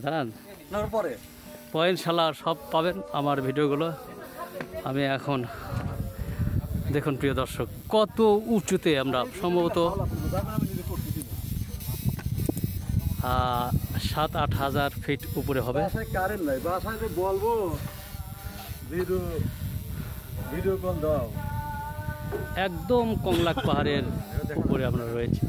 দাঁড়ান পয়েন্ট শালা সব পাবেন আমার ভিডিওগুলো। আমি এখন দেখুন প্রিয় দর্শক কত উঁচুতে আমরা সম্ভবত 7-8 হাজার ফিট উপরে হবে। কারেন্ট নাই বাসায় বলবো ভিডিও কল দাও। একদম কংলাক পাহাড়ের উপরে আমরা রয়েছি।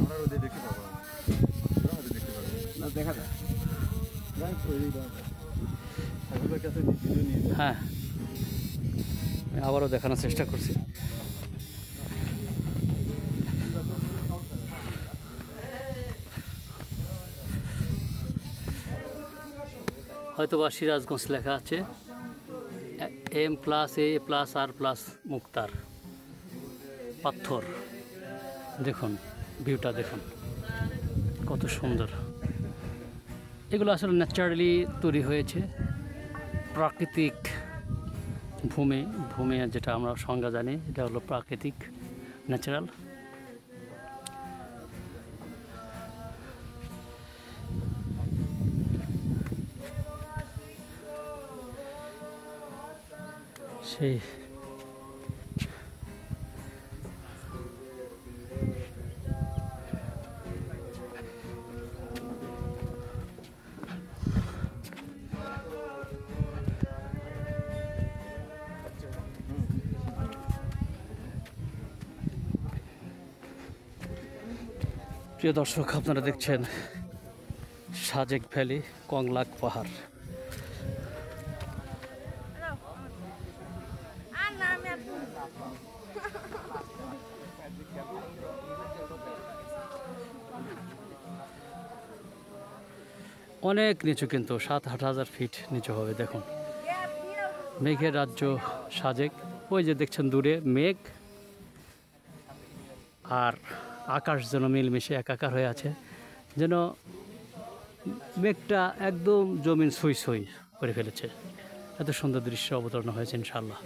হ্যাঁ আমি আবারও দেখানোর চেষ্টা করছি। হয়তোবা সিরাজগঞ্জ লেখা আছে, M+A+R+ মুক্তার পাথর। দেখুন ভিউটা দেখুন কত সুন্দর। এগুলো আসলে ন্যাচারালি তৈরি হয়েছে, প্রাকৃতিক ভূমি যেটা আমরা সংজ্ঞা জানি, এটা হলো প্রাকৃতিক ন্যাচারাল। সেই প্রিয় দর্শক আপনারা দেখছেন সাজেক ভ্যালি, কংলাক পাহাড়। অনেক নিচু, কিন্তু 7-8 হাজার ফিট নিচু হবে। দেখুন মেঘের রাজ্য সাজেক, ওই যে দেখছেন দূরে মেঘ আর আকাশ যেন মিলমিশে একাকার হয়ে আছে, যেন মেঘটা একদম জমিন সই করে ফেলেছে। এত সুন্দর দৃশ্য অবতরণ হয়েছে ইনশাআল্লাহ।